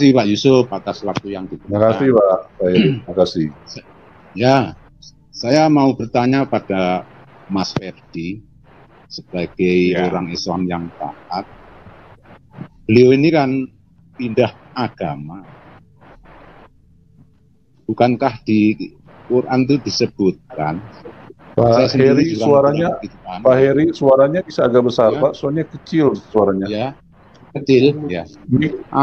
kasih Pak Yusuf atas waktu yang diberikan. Terima kasih Pak. Terima kasih. Ya, saya mau bertanya pada Mas Ferdi sebagai orang Islam yang taat. Beliau ini kan pindah agama. Bukankah di Quran itu disebutkan? Pak Heri suaranya, Pak Heri suaranya bisa agak besar ya. Pak, soalnya kecil suaranya. Ya, kecil. Ya.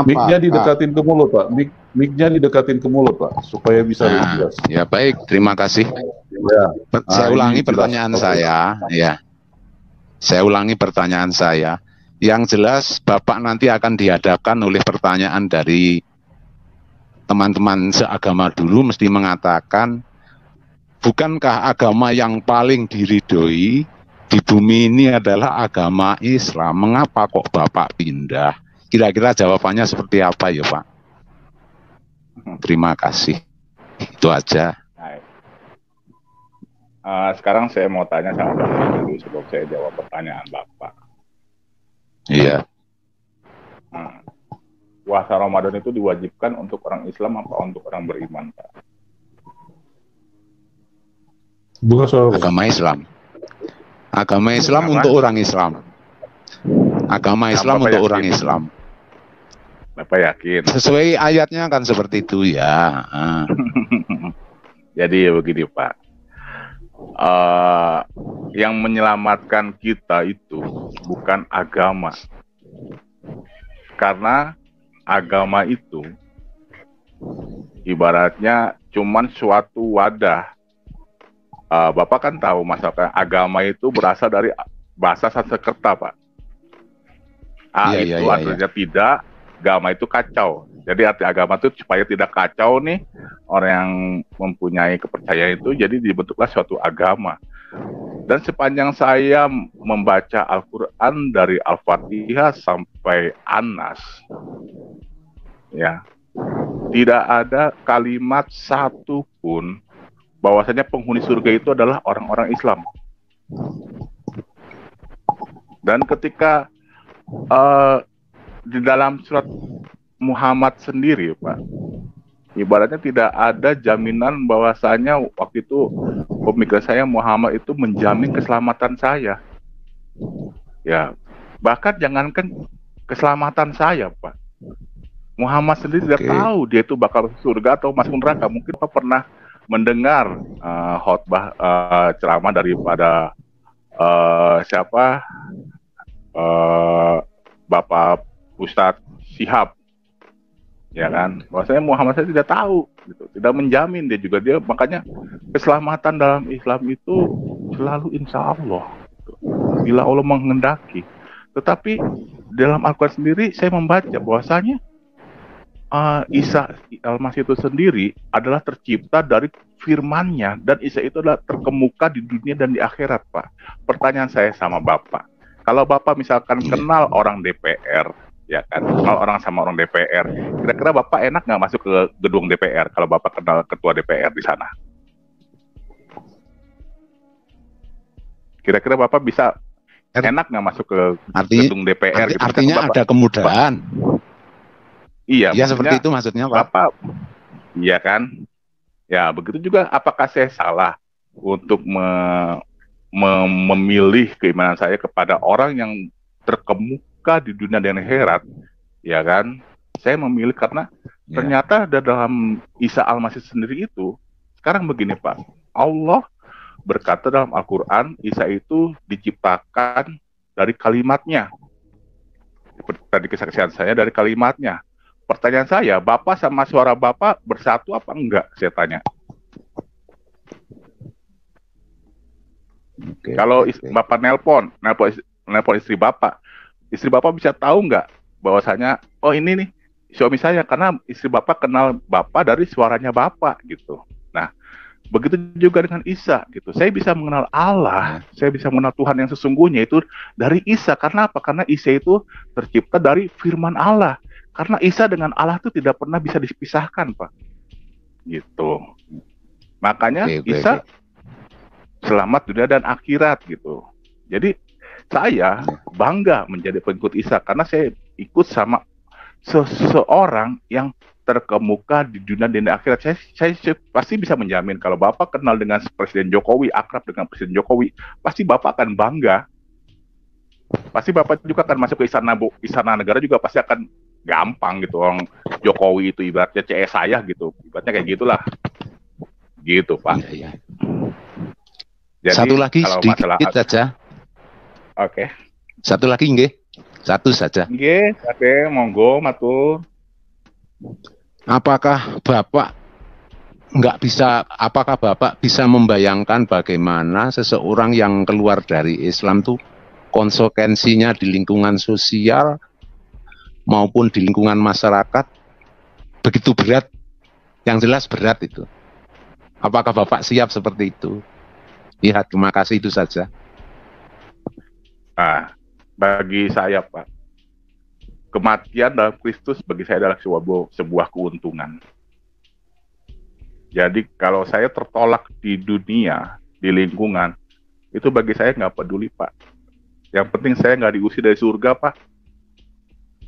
Mic-nya didekatin ke mulut Pak. Mic-nya didekatin ke mulut Pak, supaya bisa lebih jelas. Ya baik, terima kasih. Ya. Saya ulangi pertanyaan saya. Ya. Saya ulangi pertanyaan saya. Yang jelas Bapak nanti akan dihadapkan oleh pertanyaan dari teman-teman seagama dulu, mesti mengatakan, bukankah agama yang paling diridhoi di bumi ini adalah agama Islam? Mengapa kok Bapak pindah? Kira-kira jawabannya seperti apa ya Pak? Terima kasih. Itu aja. Sekarang saya mau tanya sama Bapak dulu sebelum saya jawab pertanyaan Bapak. Iya. Puasa Ramadan itu diwajibkan untuk orang Islam apa untuk orang beriman, Pak? Bukan soal agama Islam. Agama Islam untuk orang Islam. Agama Islam untuk orang Islam. Bapak yakin? Sesuai ayatnya kan seperti itu ya. Jadi begini Pak. Yang menyelamatkan kita itu bukan agama. Karena agama itu ibaratnya cuman suatu wadah. Bapak kan tahu masalah agama itu berasal dari bahasa Sanskerta Pak. Itu artinya tidak, agama itu kacau. Jadi arti agama itu supaya tidak kacau nih orang yang mempunyai kepercayaan itu, jadi dibentuklah suatu agama. Dan sepanjang saya membaca Al-Quran dari Al-Fatihah sampai An-Nas, ya, tidak ada kalimat satu pun bahwasanya penghuni surga itu adalah orang-orang Islam. Dan ketika di dalam surat Muhammad sendiri, Pak, ibaratnya tidak ada jaminan bahwasanya waktu itu pemikiran saya Muhammad itu menjamin keselamatan saya. Ya, bahkan jangankan keselamatan saya, Pak. Muhammad sendiri tidak tahu dia itu bakal surga atau masuk neraka. Mungkin Pak pernah mendengar khotbah ceramah daripada Bapak Ustadz Syihab, ya kan? Bahwasanya Muhammad saya tidak tahu, gitu, tidak menjamin dia juga makanya keselamatan dalam Islam itu selalu insya Allah, gitu, bila Allah menghendaki. Tetapi dalam Al-Quran sendiri saya membaca bahwasanya Isa Al-Masih itu sendiri adalah tercipta dari firman-Nya, dan Isa itu adalah terkemuka di dunia dan di akhirat, Pak. Pertanyaan saya sama Bapak, kalau Bapak misalkan kenal orang DPR, ya kan, kalau orang sama orang DPR, kira-kira Bapak enak nggak masuk ke gedung DPR kalau Bapak kenal ketua DPR di sana? Kira-kira Bapak bisa enak nggak masuk ke gedung DPR? Artinya Bapak, ada kemudahan. Iya, ya seperti itu maksudnya Pak. Bapak, iya kan? Ya begitu juga. Apakah saya salah untuk memilih keimanan saya kepada orang yang terkemuka di dunia dan akhirat? Ya kan? Saya memilih karena ternyata dalam Isa Al-Masih sendiri itu, sekarang begini Pak, Allah berkata dalam Al-Quran, Isa itu diciptakan dari kalimatnya. Tadi kesaksian saya dari kalimatnya. Pertanyaan saya, Bapak sama suara Bapak bersatu apa enggak? Saya tanya. Kalau Bapak nelpon istri Bapak bisa tahu nggak bahwasanya, oh ini nih suami saya, karena istri Bapak kenal Bapak dari suaranya Bapak gitu. Nah, begitu juga dengan Isa gitu. Saya bisa mengenal Allah, saya bisa mengenal Tuhan yang sesungguhnya itu dari Isa. Karena apa? Karena Isa itu tercipta dari firman Allah. Karena Isa dengan Allah itu tidak pernah bisa dipisahkan, Pak. Gitu. Makanya Isa selamat dunia dan akhirat gitu. Jadi saya bangga menjadi pengikut Isa karena saya ikut seseorang yang terkemuka di dunia akhirat. Saya pasti bisa menjamin kalau Bapak kenal dengan Presiden Jokowi, akrab dengan Presiden Jokowi, pasti Bapak akan bangga. Pasti Bapak juga akan masuk ke istana negara juga pasti akan gampang gitu. Orang Jokowi itu ibaratnya CS saya gitu. Ibaratnya kayak gitulah. Gitu, Pak. Iya. Jadi, satu lagi kalau sedikit masalah... saja. Oke. Satu lagi nggih. Satu saja. Nggih, oke, monggo matur. Apakah Bapak bisa membayangkan bagaimana seseorang yang keluar dari Islam tuh konsekuensinya di lingkungan sosial maupun di lingkungan masyarakat begitu berat, yang jelas berat itu. Apakah Bapak siap seperti itu? Ya, terima kasih, itu saja. Nah, bagi saya, Pak, kematian dalam Kristus bagi saya adalah sebuah keuntungan. Jadi kalau saya tertolak di dunia, di lingkungan, itu bagi saya nggak peduli, Pak. Yang penting saya nggak diusir dari surga, Pak.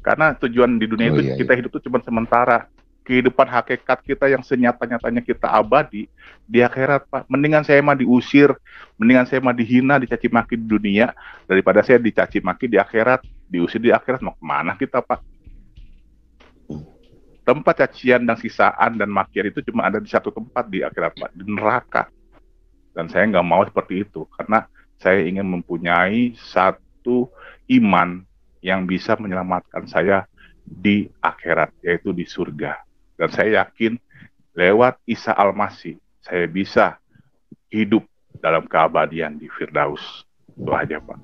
Karena tujuan di dunia kita hidup itu cuma sementara. Kehidupan hakikat kita yang senyata-nyatanya kita abadi di akhirat, Pak. Mendingan saya mah diusir, mendingan saya mah dihina, dicaci maki di dunia daripada saya dicaci maki di akhirat, diusir di akhirat. Mau kemana kita, Pak? Tempat cacian dan sisaan dan makian itu cuma ada di satu tempat di akhirat, Pak, di neraka. Dan saya nggak mau seperti itu karena saya ingin mempunyai satu iman yang bisa menyelamatkan saya di akhirat, yaitu di surga. Dan saya yakin lewat Isa Al-Masih saya bisa hidup dalam keabadian di Firdaus. Itu aja, Pak.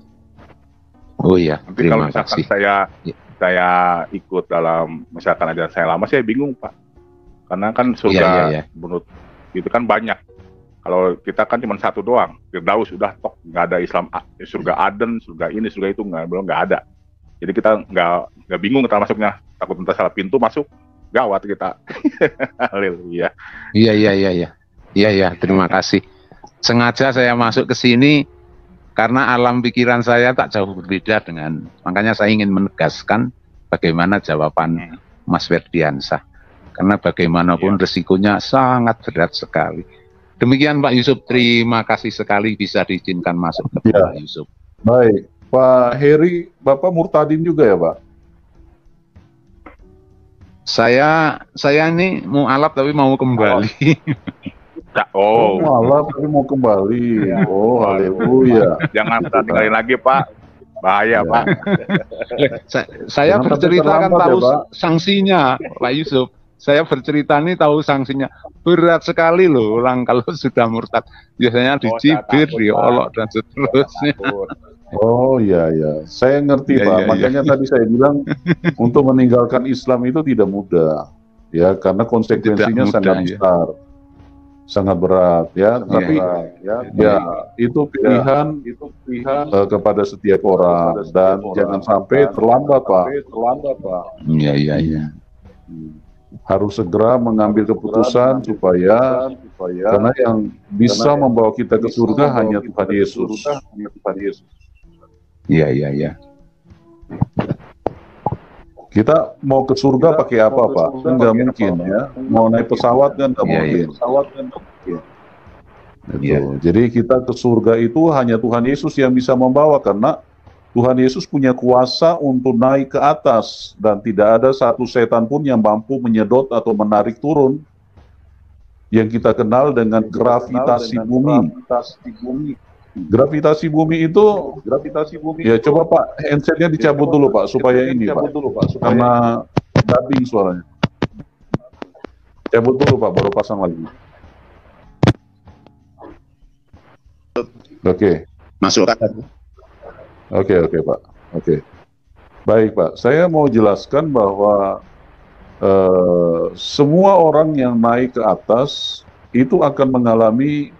Oh iya, nanti kalau misalkan saya ikut dalam misalkan ajaran saya lama, saya bingung, Pak. Karena kan surga menurut itu kan banyak. Kalau kita kan cuma satu doang, Firdaus udah tok, nggak ada Islam, surga Aden, surga ini, surga itu nggak ada. Jadi kita nggak bingung kita masuknya, takut entah salah pintu masuk. Gawat kita. Haleluya. Iya, terima kasih. Sengaja saya masuk ke sini karena alam pikiran saya tak jauh berbeda dengan, makanya saya ingin menegaskan bagaimana jawaban Mas Ferdiansah. Karena bagaimanapun resikonya sangat berat sekali. Demikian Pak Yusuf, terima kasih sekali bisa diizinkan masuk ke Pak Yusuf. Baik, Pak Heri, Bapak murtadin juga ya, Pak? Saya ini mau alap tapi mau kembali. Oh, mau alap tapi mau kembali. Oh, haleluya. Jangan tinggalin lagi, Pak. Bahaya, Pak. Saya bercerita kan tahu sanksinya, Pak Yusuf. Saya bercerita ini tahu sanksinya. Berat sekali loh orang kalau sudah murtad. Biasanya dicibir, diolok dan seterusnya. Oh iya, saya ngerti Pak. Makanya tadi saya bilang untuk meninggalkan Islam itu tidak mudah, ya, karena konsekuensinya sangat besar, sangat berat, ya. Tapi itu pilihan kepada setiap orang dan jangan sampai terlambat, Pak. Iya. Harus segera mengambil keputusan supaya karena yang bisa membawa kita ke surga hanya Tuhan Yesus. Iya. Kita mau ke surga pakai apa, Pak? Nggak mungkin, ya. Mau naik pesawat kan nggak mungkin. Jadi kita ke surga itu hanya Tuhan Yesus yang bisa membawa, karena Tuhan Yesus punya kuasa untuk naik ke atas dan tidak ada satu setan pun yang mampu menyedot atau menarik turun yang kita kenal dengan gravitasi bumi. Gravitasi bumi itu, ya coba Pak, handsetnya dicabut dulu Pak, supaya ini Pak, karena dubbing suaranya. Cabut dulu Pak, baru pasang lagi. Oke. Masukkan. Oke Pak. Oke. Baik Pak, saya mau jelaskan bahwa semua orang yang naik ke atas itu akan mengalami,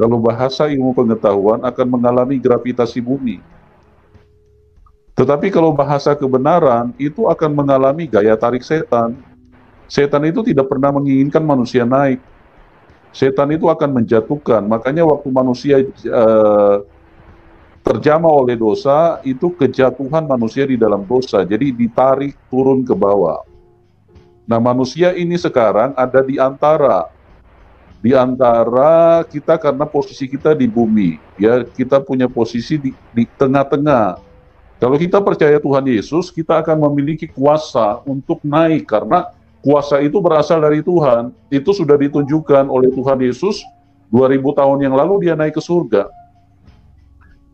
kalau bahasa ilmu pengetahuan, akan mengalami gravitasi bumi. Tetapi kalau bahasa kebenaran, itu akan mengalami gaya tarik setan. Setan itu tidak pernah menginginkan manusia naik. Setan itu akan menjatuhkan. Makanya waktu manusia terjamah oleh dosa, itu kejatuhan manusia di dalam dosa. Jadi ditarik turun ke bawah. Nah, manusia ini sekarang ada di antara kita karena posisi kita di bumi, ya kita punya posisi di tengah-tengah. Kalau kita percaya Tuhan Yesus, kita akan memiliki kuasa untuk naik karena kuasa itu berasal dari Tuhan. Itu sudah ditunjukkan oleh Tuhan Yesus 2000 tahun yang lalu dia naik ke surga.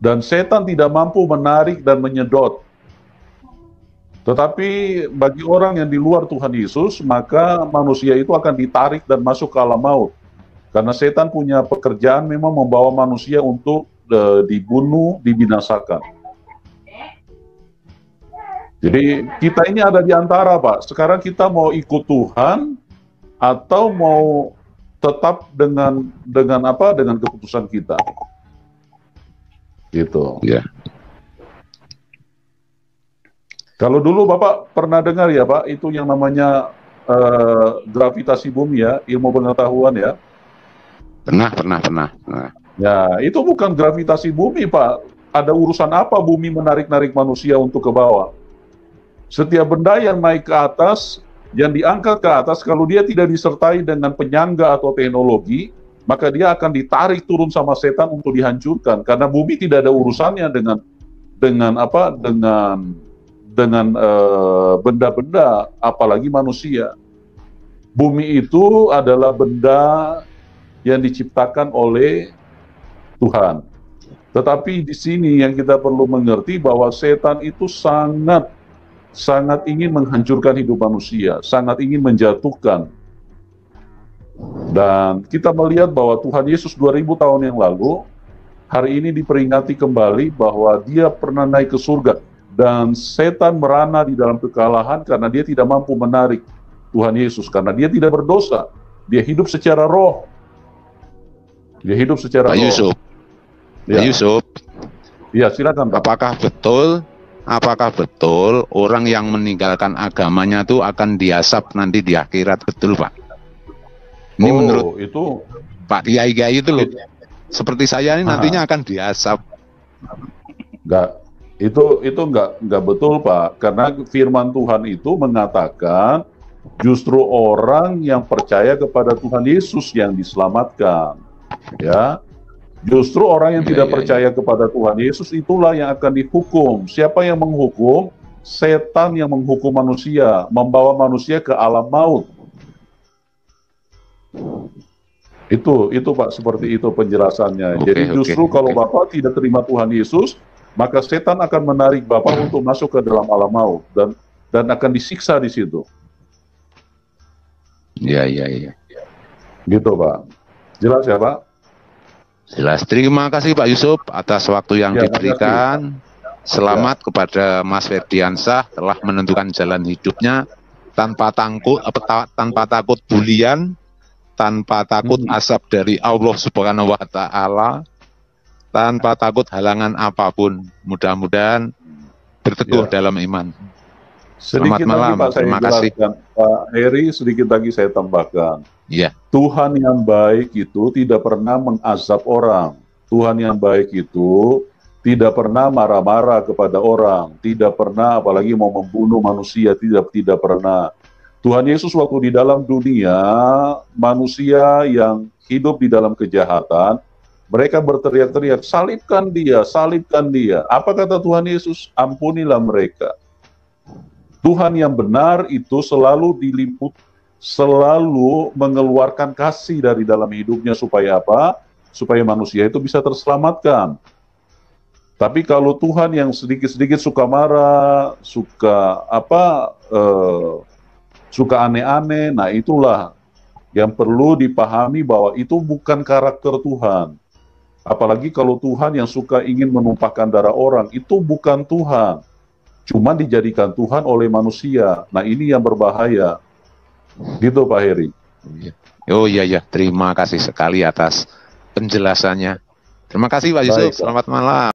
Dan setan tidak mampu menarik dan menyedot. Tetapi bagi orang yang di luar Tuhan Yesus, maka manusia itu akan ditarik dan masuk ke alam maut. Karena setan punya pekerjaan memang membawa manusia untuk dibunuh, dibinasakan. Jadi kita ini ada di antara, Pak. Sekarang kita mau ikut Tuhan atau mau tetap dengan keputusan kita. Gitu. Ya. Kalau dulu Bapak pernah dengar ya, Pak, itu yang namanya gravitasi bumi ya, ilmu pengetahuan ya. Pernah. Ya, itu bukan gravitasi bumi, Pak. Ada urusan apa bumi menarik-narik manusia untuk ke bawah? Setiap benda yang naik ke atas, yang diangkat ke atas, kalau dia tidak disertai dengan penyangga atau teknologi, maka dia akan ditarik turun sama setan untuk dihancurkan. Karena bumi tidak ada urusannya dengan benda-benda, apalagi manusia. Bumi itu adalah benda yang diciptakan oleh Tuhan. Tetapi di sini yang kita perlu mengerti bahwa setan itu sangat ingin menghancurkan hidup manusia, sangat ingin menjatuhkan. Dan kita melihat bahwa Tuhan Yesus 2000 tahun yang lalu, hari ini diperingati kembali bahwa dia pernah naik ke surga. Dan setan merana di dalam kekalahan karena dia tidak mampu menarik Tuhan Yesus. Karena dia tidak berdosa, dia hidup secara roh. Dia hidup secara Pak Yusuf. Ya. Pak Yusuf. Ya, silakan Pak. Apakah betul orang yang meninggalkan agamanya itu akan diasap nanti di akhirat, betul Pak? Ini menurut itu Pak Kiai itu loh. Seperti saya ini nantinya akan diasap. Itu enggak betul Pak, karena firman Tuhan itu mengatakan justru orang yang percaya kepada Tuhan Yesus yang diselamatkan. Ya, justru orang yang tidak percaya kepada Tuhan Yesus itulah yang akan dihukum. Siapa yang menghukum? Setan yang menghukum manusia, membawa manusia ke alam maut. Itu Pak, seperti itu penjelasannya. Jadi justru kalau Bapak tidak terima Tuhan Yesus, maka setan akan menarik Bapak untuk masuk ke dalam alam maut dan akan disiksa di situ. Iya. Gitu Pak. Jelas ya Pak? Jelas. Terima kasih Pak Yusuf atas waktu yang diberikan. Selamat kepada Mas Ferdiansyah telah menentukan jalan hidupnya tanpa takut bulian, tanpa takut asap dari Allah Subhanahu wa Ta'ala, tanpa takut halangan apapun. Mudah-mudahan berteguh dalam iman. Selamat malam, terima kasih Pak Heri. Sedikit lagi saya tambahkan. Ya. Tuhan yang baik itu tidak pernah mengazab orang. Tuhan yang baik itu tidak pernah marah-marah kepada orang, tidak pernah apalagi mau membunuh manusia, tidak pernah. Tuhan Yesus waktu di dalam dunia, manusia yang hidup di dalam kejahatan, mereka berteriak-teriak, salibkan dia, salibkan dia. Apa kata Tuhan Yesus? Ampunilah mereka. Tuhan yang benar itu selalu selalu mengeluarkan kasih dari dalam hidupnya supaya apa? Supaya manusia itu bisa terselamatkan. Tapi kalau Tuhan yang sedikit-sedikit suka marah, suka aneh-aneh, nah itulah yang perlu dipahami bahwa itu bukan karakter Tuhan. Apalagi kalau Tuhan yang suka ingin menumpahkan darah orang, itu bukan Tuhan. Cuma dijadikan Tuhan oleh manusia. Nah ini yang berbahaya. Gitu Pak Heri. Oh iya, terima kasih sekali atas penjelasannya. Terima kasih Pak Yusuf, selamat malam.